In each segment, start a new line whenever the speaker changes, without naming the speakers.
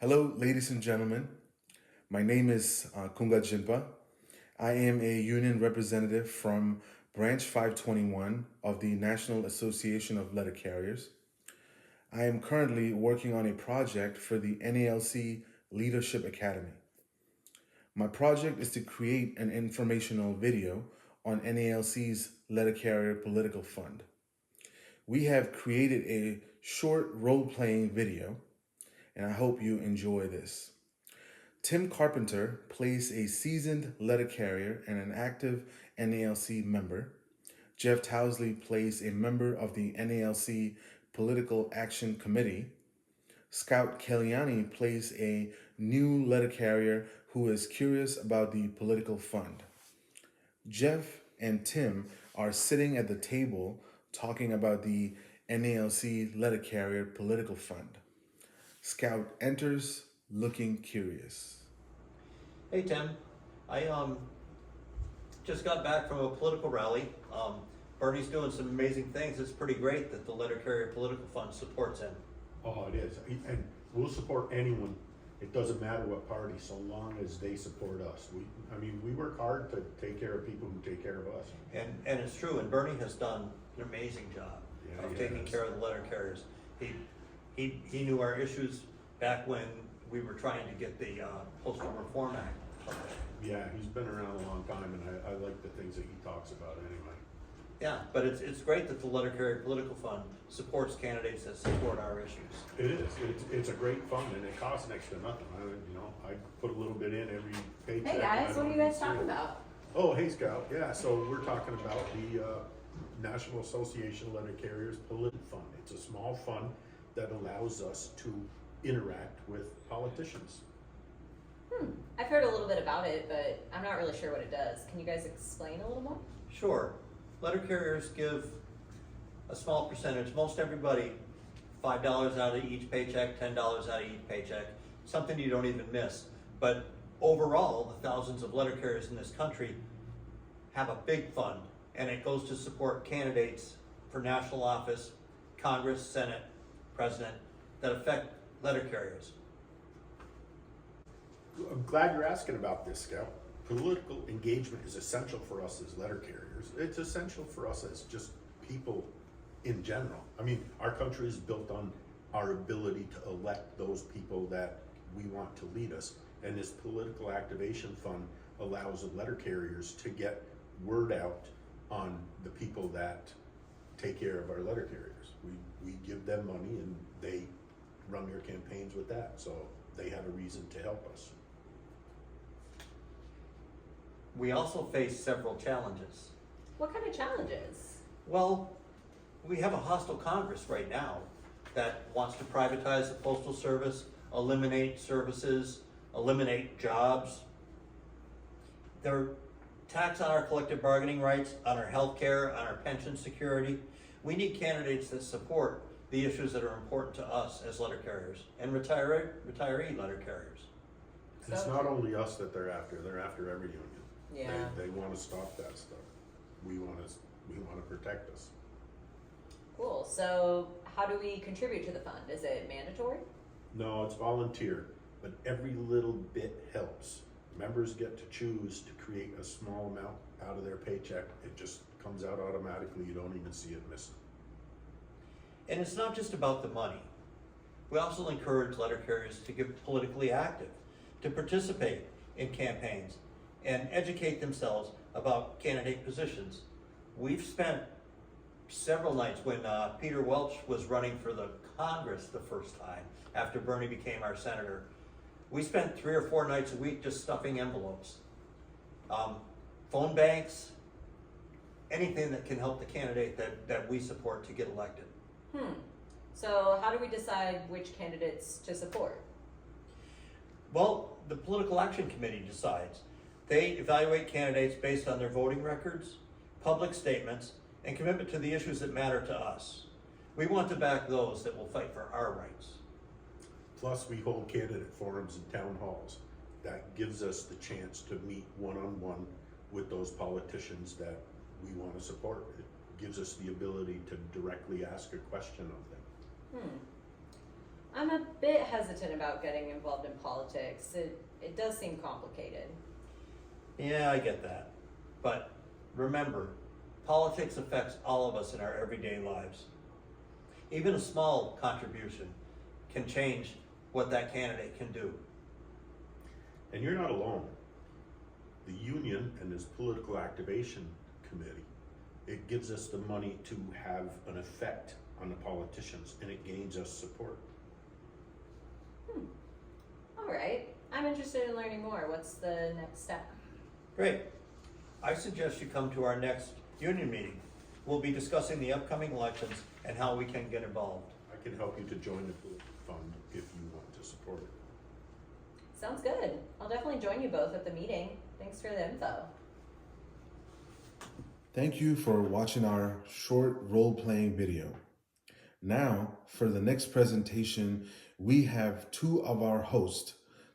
Hello, ladies and gentlemen. My name is Kunga Jinpa. I am a union representative from Branch 521 of the National Association of Letter Carriers. I am currently working on a project for the NALC Leadership Academy. My project is to create an informational video on NALC's Letter Carrier Political Fund. We have created a short role playing video, and I hope you enjoy this. Tim Carpenter plays a seasoned letter carrier and an active NALC member. Jeff Towsley plays a member of the NALC Political Action Committee. Scout Kelliani plays a new letter carrier who is curious about the political fund. Jeff and Tim are sitting at the table talking about the NALC letter carrier political fund. Scout enters looking curious.
Hey Tim, I just got back from a political rally. Bernie's doing some amazing things. It's pretty great that the Letter Carrier Political Fund supports him.
Oh, it is. And we'll support anyone. It doesn't matter what party, so long as they support us. We work hard to take care of people who take care of us.
And it's true, and Bernie has done an amazing job of taking care of the letter carriers. He knew our issues back when we were trying to get the Postal Reform Act published.
Yeah, he's been around a long time, and I like the things that he talks about anyway.
Yeah, but it's great that the Letter Carrier Political Fund supports candidates that support our issues.
It is. It's a great fund, and it costs next to nothing. I put a little bit in every paycheck.
Hey guys, what are you guys talking about?
Oh, hey Scout. Yeah, so we're talking about the National Association of Letter Carriers Political Fund. It's a small fund that allows us to interact with politicians.
I've heard a little bit about it, but I'm not really sure what it does. Can you guys explain a little more?
Sure. Letter carriers give a small percentage, most everybody, $5 out of each paycheck, $10 out of each paycheck, something you don't even miss. But overall, the thousands of letter carriers in this country have a big fund, and it goes to support candidates for national office, Congress, Senate, President, that affect letter carriers.
I'm glad you're asking about this, Scout. Political engagement is essential for us as letter carriers. It's essential for us as just people in general. Our country is built on our ability to elect those people that we want to lead us. And this political activation fund allows the letter carriers to get word out on the people that take care of our letter carriers. We give them money and they run their campaigns with that, so they have a reason to help us.
We also face several challenges.
What kind of challenges?
Well, we have a hostile Congress right now that wants to privatize the Postal Service, eliminate services, eliminate jobs. They're tax on our collective bargaining rights, on our health care, on our pension security. We need candidates that support the issues that are important to us as letter carriers and retiree letter carriers.
It's not only us that they're after every union.
Yeah.
They want to stop that stuff. We want to protect us.
Cool. So how do we contribute to the fund? Is it mandatory?
No, it's volunteer, but every little bit helps. Members get to choose to create a small amount out of their paycheck. It just comes out automatically. You don't even see it missing.
And it's not just about the money. We also encourage letter carriers to get politically active, to participate in campaigns, and educate themselves about candidate positions. We've spent several nights when Peter Welch was running for the Congress the first time after Bernie became our senator. We spent 3 or 4 nights a week just stuffing envelopes. Phone banks, anything that can help the candidate that we support to get elected.
So how do we decide which candidates to support?
Well, the Political Action Committee decides. They evaluate candidates based on their voting records, public statements, and commitment to the issues that matter to us. We want to back those that will fight for our rights.
Plus, we hold candidate forums and town halls. That gives us the chance to meet one-on-one with those politicians that we want to support. It gives us the ability to directly ask a question of them.
I'm a bit hesitant about getting involved in politics. It does seem complicated.
Yeah, I get that. But remember, politics affects all of us in our everyday lives. Even a small contribution can change what that candidate can do.
And you're not alone. The union and this political activation committee, it gives us the money to have an effect on the politicians, and it gains us support.
All right. I'm interested in learning more. What's the next step?
Great. I suggest you come to our next union meeting. We'll be discussing the upcoming elections and how we can get involved.
I can help you to join the political fund if you want to support it.
Sounds good. I'll definitely join you both at the meeting. Thanks for the info.
Thank you for watching our short role-playing video. Now, for the next presentation, we have two of our hosts,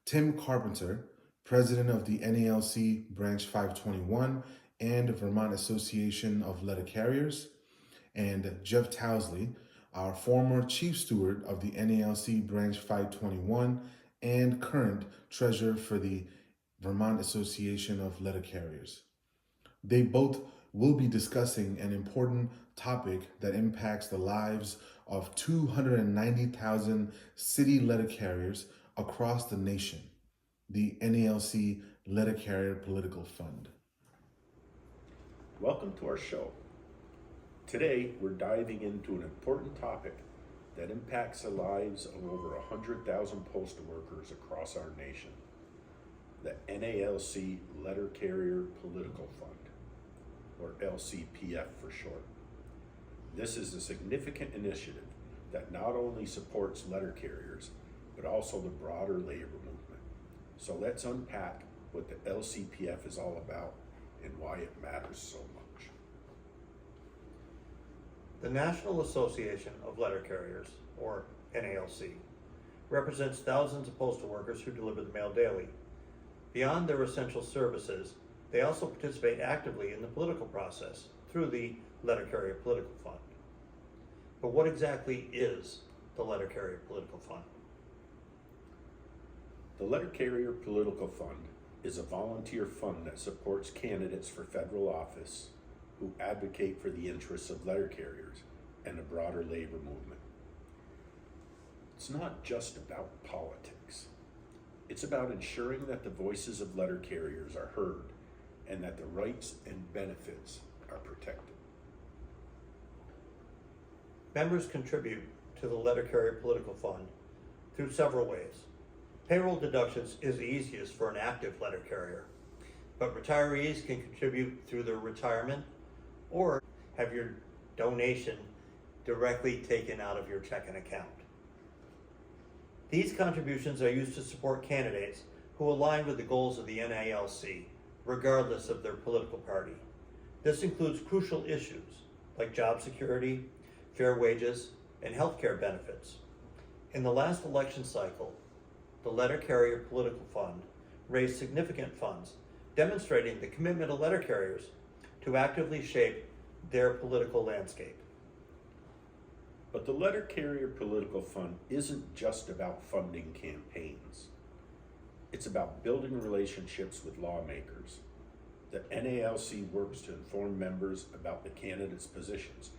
Tim Carpenter, president of the NALC Branch 521 and Vermont Association of Letter Carriers, and Jeff Towsley, our former chief steward of the NALC Branch 521 and current treasurer for the Vermont Association of Letter Carriers. They both will be discussing an important topic that impacts the lives of 290,000 city letter carriers across the nation, the NALC Letter Carrier Political Fund.
Welcome to our show. Today, we're diving into an important topic that impacts the lives of over 100,000 postal workers across our nation, the NALC Letter Carrier Political Fund, or LCPF for short. This is a significant initiative that not only supports letter carriers, but also the broader labor movement. So let's unpack what the LCPF is all about and why it matters so much.
The National Association of Letter Carriers, or NALC, represents thousands of postal workers who deliver the mail daily. Beyond their essential services, they also participate actively in the political process through the Letter Carrier Political Fund. But what exactly is the Letter Carrier Political Fund?
The Letter Carrier Political Fund is a volunteer fund that supports candidates for federal office who advocate for the interests of letter carriers and the broader labor movement. It's not just about politics. It's about ensuring that the voices of letter carriers are heard and that the rights and benefits are protected.
Members contribute to the Letter Carrier Political Fund through several ways. Payroll deductions is the easiest for an active letter carrier, but retirees can contribute through their retirement or have your donation directly taken out of your checking account. These contributions are used to support candidates who align with the goals of the NALC, regardless of their political party. This includes crucial issues like job security, fair wages, and health care benefits. In the last election cycle, the Letter Carrier Political Fund raised significant funds, demonstrating the commitment of letter carriers to actively shape their political landscape.
But the Letter Carrier Political Fund isn't just about funding campaigns. It's about building relationships with lawmakers. The NALC works to inform members about the candidates' positions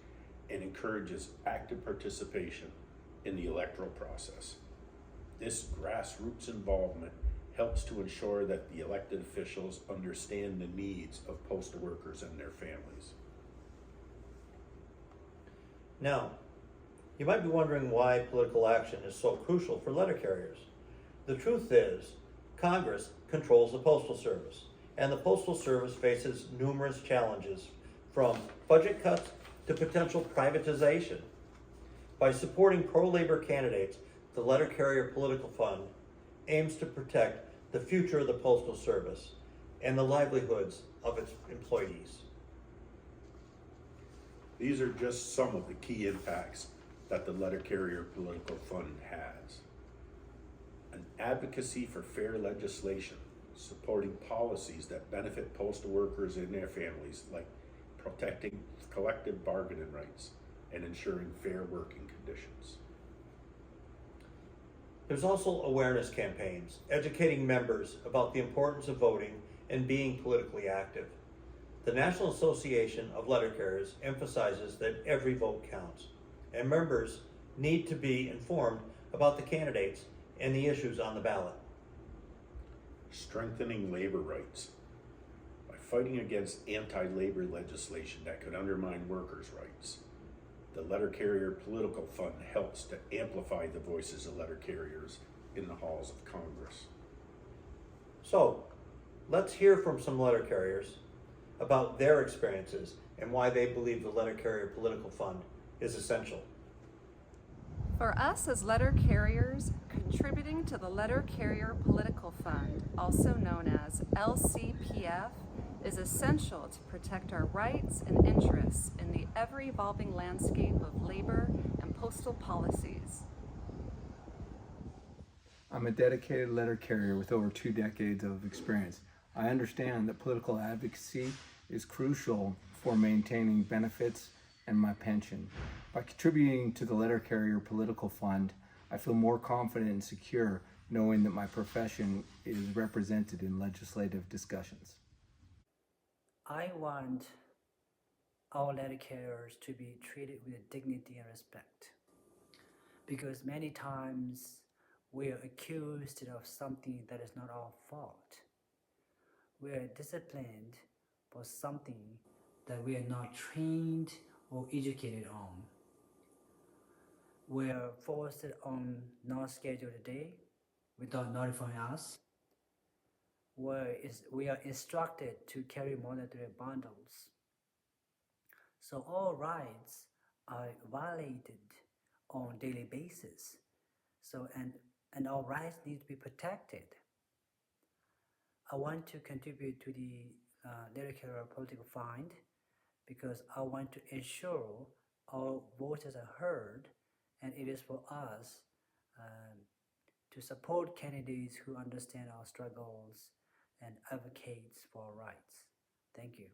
and encourages active participation in the electoral process. This grassroots involvement helps to ensure that the elected officials understand the needs of postal workers and their families.
Now, you might be wondering why political action is so crucial for letter carriers. The truth is, Congress controls the Postal Service, and the Postal Service faces numerous challenges, from budget cuts to potential privatization. By supporting pro-labor candidates, the Letter Carrier Political Fund aims to protect the future of the Postal Service and the livelihoods of its employees.
These are just some of the key impacts that the Letter Carrier Political Fund has. An advocacy for fair legislation, supporting policies that benefit postal workers and their families, like protecting collective bargaining rights and ensuring fair working conditions.
There's also awareness campaigns, educating members about the importance of voting and being politically active. The National Association of Letter Carriers emphasizes that every vote counts, and members need to be informed about the candidates and the issues on the ballot.
Strengthening labor rights. By fighting against anti-labor legislation that could undermine workers' rights, the Letter Carrier Political Fund helps to amplify the voices of letter carriers in the halls of Congress.
So, let's hear from some letter carriers about their experiences and why they believe the Letter Carrier Political Fund is essential.
For us as letter carriers, contributing to the Letter Carrier Political Fund, also known as LCPF, is essential to protect our rights and interests in the ever-evolving landscape of labor and postal policies.
I'm a dedicated letter carrier with over 2 decades of experience. I understand that political advocacy is crucial for maintaining benefits and my pension. By contributing to the Letter Carrier Political Fund, I feel more confident and secure knowing that my profession is represented in legislative discussions.
I want our letter carriers to be treated with dignity and respect, because many times we are accused of something that is not our fault. We are disciplined for something that we are not trained or educated on. We are forced on non-scheduled day without notifying us. We are instructed to carry more than 3 bundles. So all rights are violated on a daily basis. So and our rights need to be protected. I want to contribute to the Letter Carrier Political Fund because I want to ensure our voices are heard, and it is for us to support candidates who understand our struggles and advocates for our rights. Thank you.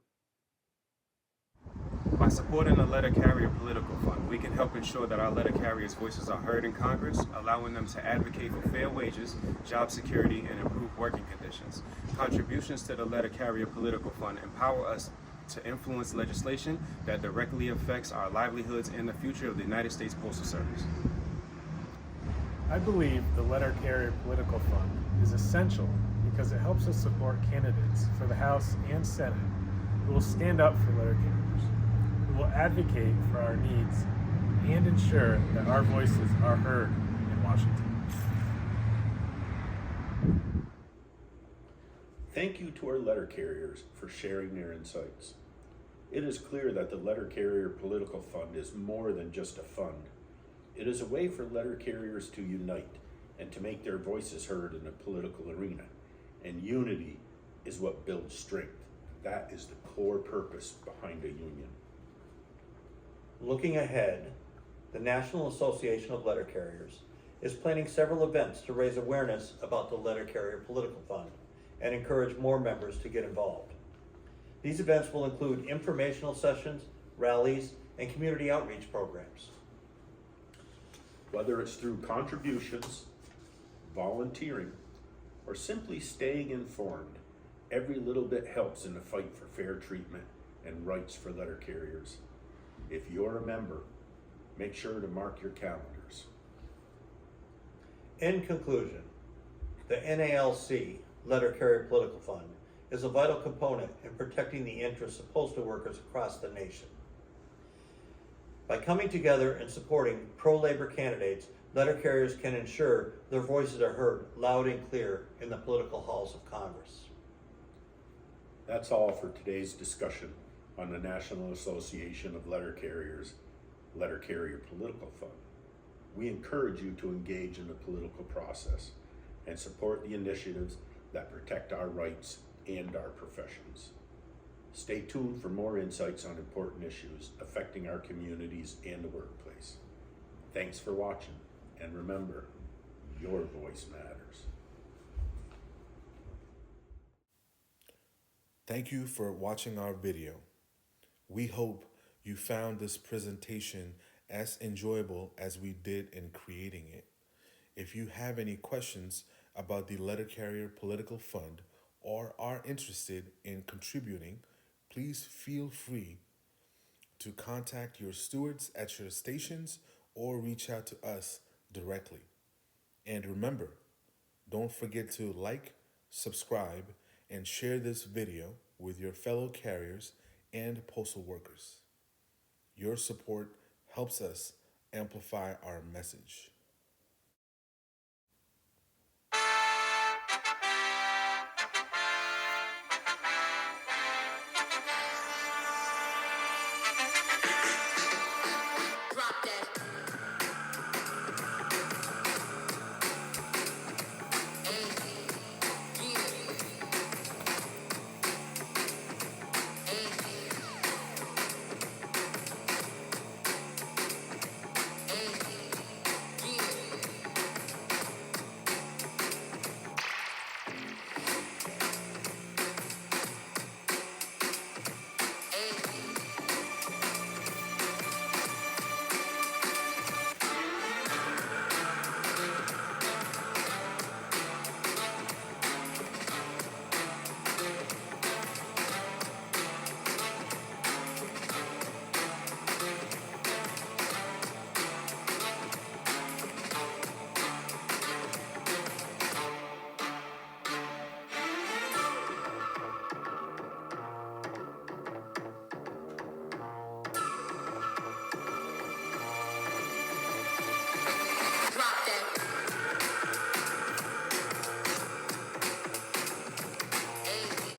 By supporting the Letter Carrier Political Fund, we can help ensure that our letter carriers' voices are heard in Congress, allowing them to advocate for fair wages, job security, and improved working conditions. Contributions to the Letter Carrier Political Fund empower us to influence legislation that directly affects our livelihoods and the future of the United States Postal Service.
I believe the Letter Carrier Political Fund is essential because it helps us support candidates for the House and Senate who will stand up for letter carriers, who will advocate for our needs, and ensure that our voices are heard in Washington.
Thank you to our letter carriers for sharing their insights. It is clear that the Letter Carrier Political Fund is more than just a fund. It is a way for letter carriers to unite and to make their voices heard in the political arena. And unity is what builds strength. That is the core purpose behind a union.
Looking ahead, the National Association of Letter Carriers is planning several events to raise awareness about the Letter Carrier Political Fund and encourage more members to get involved. These events will include informational sessions, rallies, and community outreach programs.
Whether it's through contributions, volunteering, or simply staying informed, every little bit helps in the fight for fair treatment and rights for letter carriers. If you're a member, make sure to mark your calendars.
In conclusion, the NALC, Letter Carrier Political Fund, is a vital component in protecting the interests of postal workers across the nation. By coming together and supporting pro-labor candidates, letter carriers can ensure their voices are heard loud and clear in the political halls of Congress.
That's all for today's discussion on the National Association of Letter Carriers, Letter Carrier Political Fund. We encourage you to engage in the political process and support the initiatives that protect our rights and our professions. Stay tuned for more insights on important issues affecting our communities and the workplace. Thanks for watching, and remember, your voice matters.
Thank you for watching our video. We hope you found this presentation as enjoyable as we did in creating it. If you have any questions about the Letter Carrier Political Fund or are interested in contributing, please feel free to contact your stewards at your stations or reach out to us directly. And remember, don't forget to like, subscribe, and share this video with your fellow carriers and postal workers. Your support helps us amplify our message.